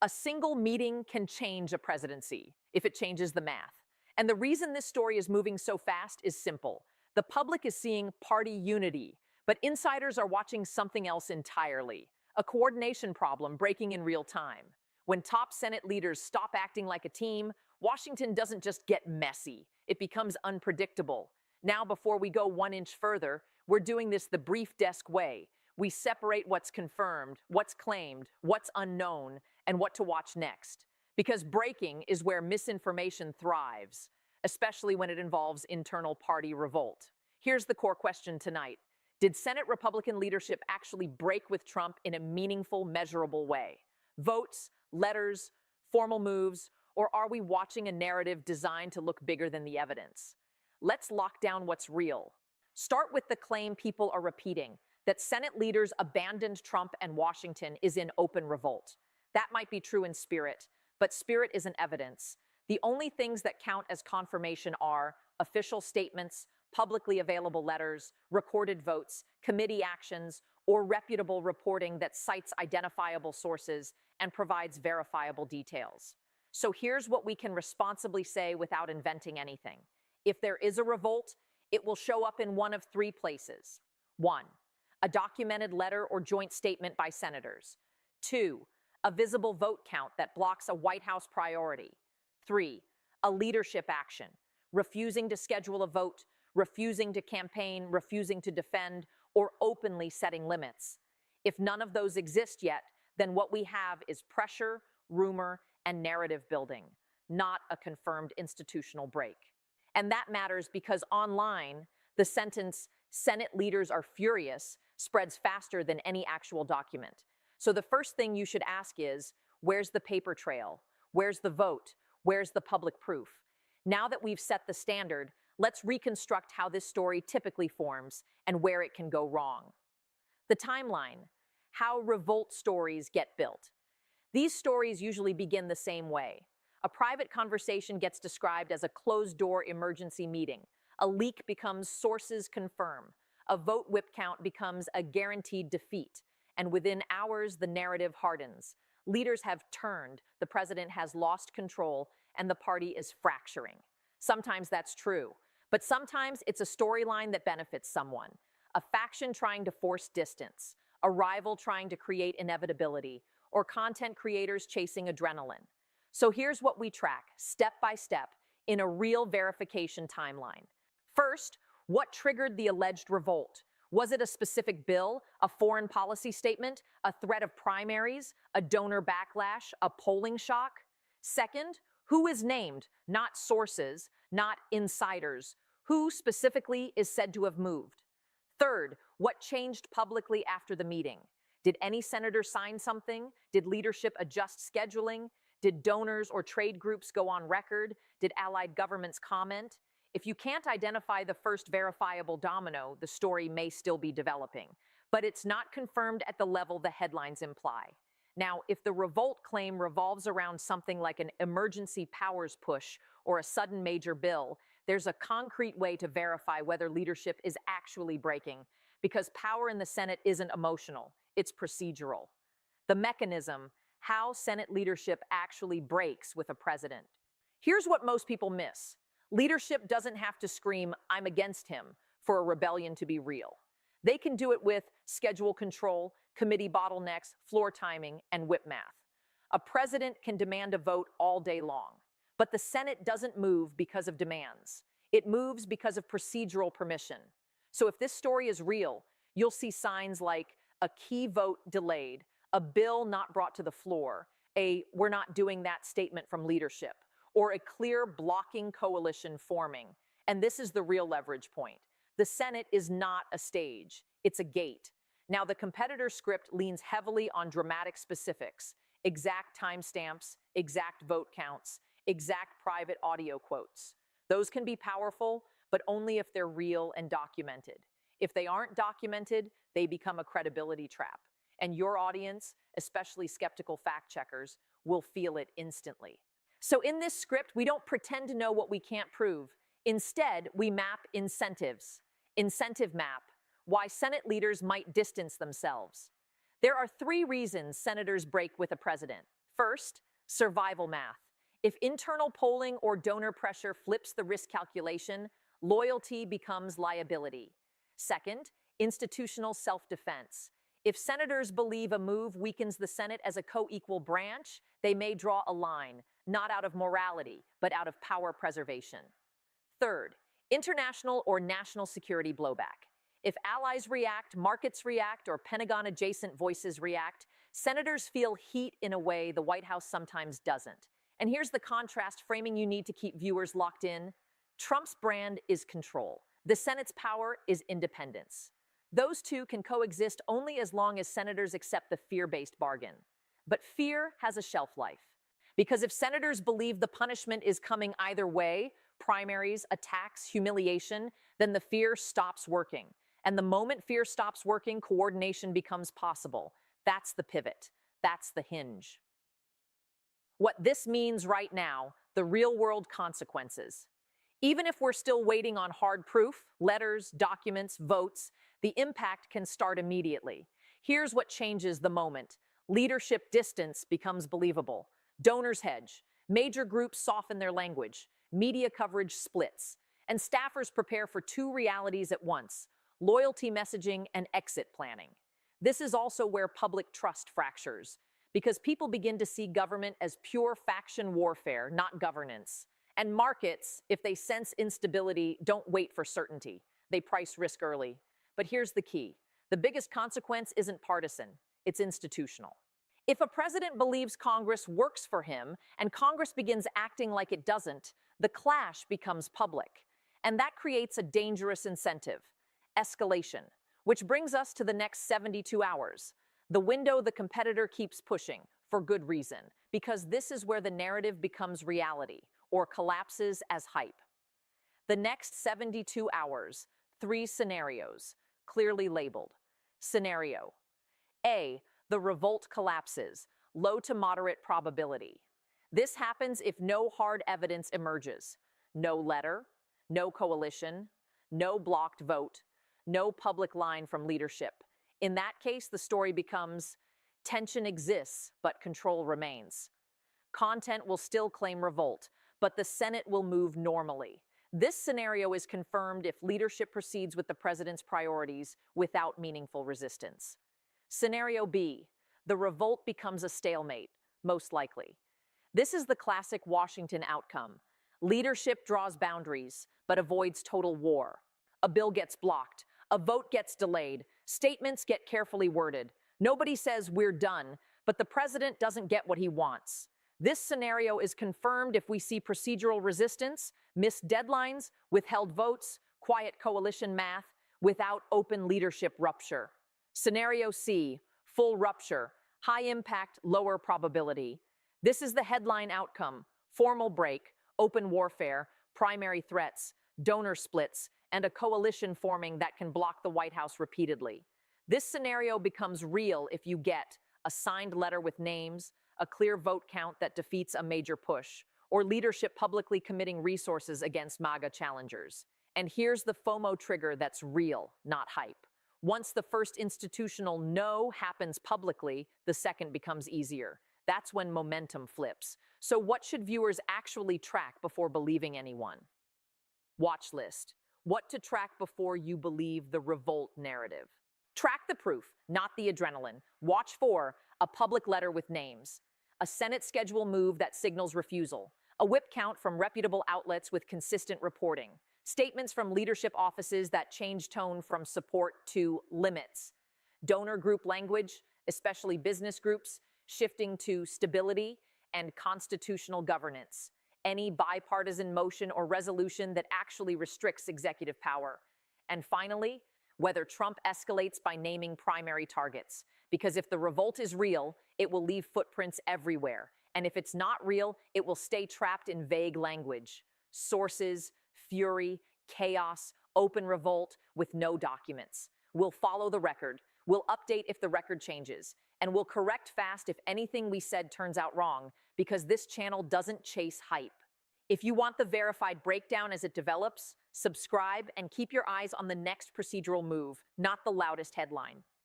A single meeting can change a presidency if it changes the math. And the reason this story is moving so fast is simple. The public is seeing party unity, but insiders are watching something else entirely. A coordination problem breaking in real time. When top Senate leaders stop acting like a team, Washington doesn't just get messy, it becomes unpredictable. Now, before we go 1 inch further, we're doing this the brief desk way. We separate what's confirmed, what's claimed, what's unknown, and what to watch next. Because breaking is where misinformation thrives, especially when it involves internal party revolt. Here's the core question tonight. Did Senate Republican leadership actually break with Trump in a meaningful, measurable way? Votes, letters, formal moves, or are we watching a narrative designed to look bigger than the evidence? Let's lock down what's real. Start with the claim people are repeating, that Senate leaders abandoned Trump and Washington is in open revolt. That might be true in spirit, but spirit isn't evidence. The only things that count as confirmation are official statements, publicly available letters, recorded votes, committee actions, or reputable reporting that cites identifiable sources and provides verifiable details. So here's what we can responsibly say without inventing anything. If there is a revolt, it will show up in one of three places. 1. A documented letter or joint statement by senators. 2. A visible vote count that blocks a White House priority. 3. A leadership action, refusing to schedule a vote, refusing to campaign, refusing to defend, or openly setting limits. If none of those exist yet, then what we have is pressure, rumor, and narrative building, not a confirmed institutional break. And that matters because online, the sentence, "Senate leaders are furious," spreads faster than any actual document. So the first thing you should ask is, where's the paper trail? Where's the vote? Where's the public proof? Now that we've set the standard, let's reconstruct how this story typically forms and where it can go wrong. The timeline, how revolt stories get built. These stories usually begin the same way. A private conversation gets described as a closed-door emergency meeting. A leak becomes sources confirm. A vote whip count becomes a guaranteed defeat. And within hours, the narrative hardens. Leaders have turned, the president has lost control, and the party is fracturing. Sometimes that's true, but sometimes it's a storyline that benefits someone. A faction trying to force distance, a rival trying to create inevitability, or content creators chasing adrenaline. So here's what we track, step by step, in a real verification timeline. First, what triggered the alleged revolt? Was it a specific bill, a foreign policy statement, a threat of primaries, a donor backlash, a polling shock? Second, who is named, not sources, not insiders? Who specifically is said to have moved? Third, what changed publicly after the meeting? Did any senator sign something? Did leadership adjust scheduling? Did donors or trade groups go on record? Did allied governments comment? If you can't identify the first verifiable domino, the story may still be developing, but it's not confirmed at the level the headlines imply. Now, if the revolt claim revolves around something like an emergency powers push or a sudden major bill, there's a concrete way to verify whether leadership is actually breaking, because power in the Senate isn't emotional, it's procedural. The mechanism, how Senate leadership actually breaks with a president. Here's what most people miss. Leadership doesn't have to scream, "I'm against him," for a rebellion to be real. They can do it with schedule control, committee bottlenecks, floor timing, and whip math. A president can demand a vote all day long, but the Senate doesn't move because of demands. It moves because of procedural permission. So if this story is real, you'll see signs like a key vote delayed, a bill not brought to the floor, a "we're not doing that" statement from leadership, or a clear blocking coalition forming. And this is the real leverage point. The Senate is not a stage, it's a gate. Now, the competitor script leans heavily on dramatic specifics, exact timestamps, exact vote counts, exact private audio quotes. Those can be powerful, but only if they're real and documented. If they aren't documented, they become a credibility trap. And your audience, especially skeptical fact checkers, will feel it instantly. So in this script, we don't pretend to know what we can't prove. Instead, we map incentives. Incentive map, why Senate leaders might distance themselves. There are 3 reasons senators break with a president. First, survival math. If internal polling or donor pressure flips the risk calculation, loyalty becomes liability. Second, institutional self-defense. If senators believe a move weakens the Senate as a co-equal branch, they may draw a line, not out of morality, but out of power preservation. Third, international or national security blowback. If allies react, markets react, or Pentagon-adjacent voices react, senators feel heat in a way the White House sometimes doesn't. And here's the contrast framing you need to keep viewers locked in. Trump's brand is control. The Senate's power is independence. Those two can coexist only as long as senators accept the fear-based bargain. But fear has a shelf life. Because if senators believe the punishment is coming either way, primaries, attacks, humiliation, then the fear stops working. And the moment fear stops working, coordination becomes possible. That's the pivot. That's the hinge. What this means right now, the real-world consequences. Even if we're still waiting on hard proof, letters, documents, votes, the impact can start immediately. Here's what changes the moment. Leadership distance becomes believable. Donors hedge. Major groups soften their language. Media coverage splits. And staffers prepare for two realities at once: loyalty messaging and exit planning. This is also where public trust fractures, because people begin to see government as pure faction warfare, not governance. And markets, if they sense instability, don't wait for certainty. They price risk early. But here's the key. The biggest consequence isn't partisan, it's institutional. If a president believes Congress works for him and Congress begins acting like it doesn't, the clash becomes public. And that creates a dangerous incentive: escalation. Which brings us to the next 72 hours. The window the competitor keeps pushing, for good reason, because this is where the narrative becomes reality, or collapses as hype. The next 72 hours, 3 scenarios, clearly labeled. Scenario A, the revolt collapses, low to moderate probability. This happens if no hard evidence emerges. No letter, no coalition, no blocked vote, no public line from leadership. In that case, the story becomes: tension exists, but control remains. Content will still claim revolt, but the Senate will move normally. This scenario is confirmed if leadership proceeds with the president's priorities without meaningful resistance. Scenario B, the revolt becomes a stalemate, most likely. This is the classic Washington outcome. Leadership draws boundaries, but avoids total war. A bill gets blocked. A vote gets delayed. Statements get carefully worded. Nobody says we're done, but the president doesn't get what he wants. This scenario is confirmed if we see procedural resistance, missed deadlines, withheld votes, quiet coalition math, without open leadership rupture. Scenario C, full rupture, high impact, lower probability. This is the headline outcome: formal break, open warfare, primary threats, donor splits, and a coalition forming that can block the White House repeatedly. This scenario becomes real if you get a signed letter with names, a clear vote count that defeats a major push, or leadership publicly committing resources against MAGA challengers. And here's the FOMO trigger that's real, not hype. Once the first institutional no happens publicly, the second becomes easier. That's when momentum flips. So what should viewers actually track before believing anyone? Watch list. What to track before you believe the revolt narrative. Track the proof, not the adrenaline. Watch for a public letter with names, a Senate schedule move that signals refusal, a whip count from reputable outlets with consistent reporting, statements from leadership offices that change tone from support to limits, donor group language, especially business groups, shifting to stability and constitutional governance, any bipartisan motion or resolution that actually restricts executive power. And finally, whether Trump escalates by naming primary targets. Because if the revolt is real, it will leave footprints everywhere. And if it's not real, it will stay trapped in vague language. Sources, fury, chaos, open revolt with no documents. We'll follow the record. We'll update if the record changes. And we'll correct fast if anything we said turns out wrong, because this channel doesn't chase hype. If you want the verified breakdown as it develops, subscribe and keep your eyes on the next procedural move, not the loudest headline.